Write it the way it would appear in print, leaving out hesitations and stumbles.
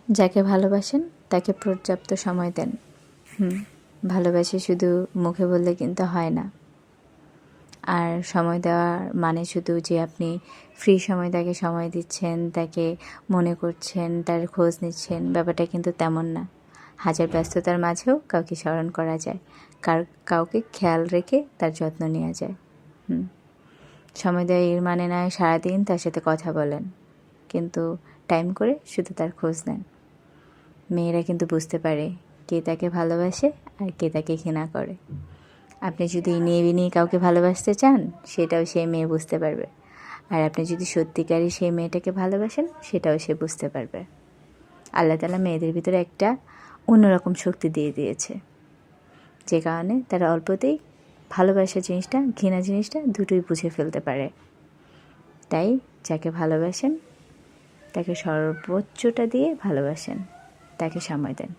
যাকে ভালোবাসেন তাকে পর্যাপ্ত সময় দেন। ভালোবাসি শুধু মুখে বললে কিন্তু হয় না। আর সময় দেওয়ার মানে শুধু যে আপনি ফ্রি সময় তাকে সময় দিচ্ছেন, তাকে মনে করছেন, তার খোঁজ নিচ্ছেন, ব্যাপারটা কিন্তু তেমন না। হাজার ব্যস্ততার মাঝেও কাউকে স্মরণ করা যায়, কাউকে খেয়াল রেখে তার যত্ন নেওয়া যায়। সময় দেওয়া এর মানে নয় সারাদিন তার সাথে কথা বলেন, কিন্তু টাইম করে শুধু তার খোঁজ নেন। মেয়েরা কিন্তু বুঝতে পারে কে তাকে ভালোবাসে আর কে তাকে ঘৃণা করে। আপনি যদি নিয়ে কাউকে ভালোবাসতে চান, সেটাও সেই মেয়ে বুঝতে পারবে। আর আপনি যদি সত্যিকারই সেই মেয়েটাকে ভালোবাসেন, সেটাও সে বুঝতে পারবে। আল্লাহ তাআলা মেয়েদের ভিতরে একটা অন্যরকম শক্তি দিয়ে দিয়েছে, যে কারণে তারা অল্পতেই ভালোবাসা জিনিসটা, ঘৃণা জিনিসটা দুটোই বুঝে ফেলতে পারে। তাই যাকে ভালোবাসেন তাকে সর্বোচ্চটা দিয়ে ভালোবাসেন, তাকে সময় দেন।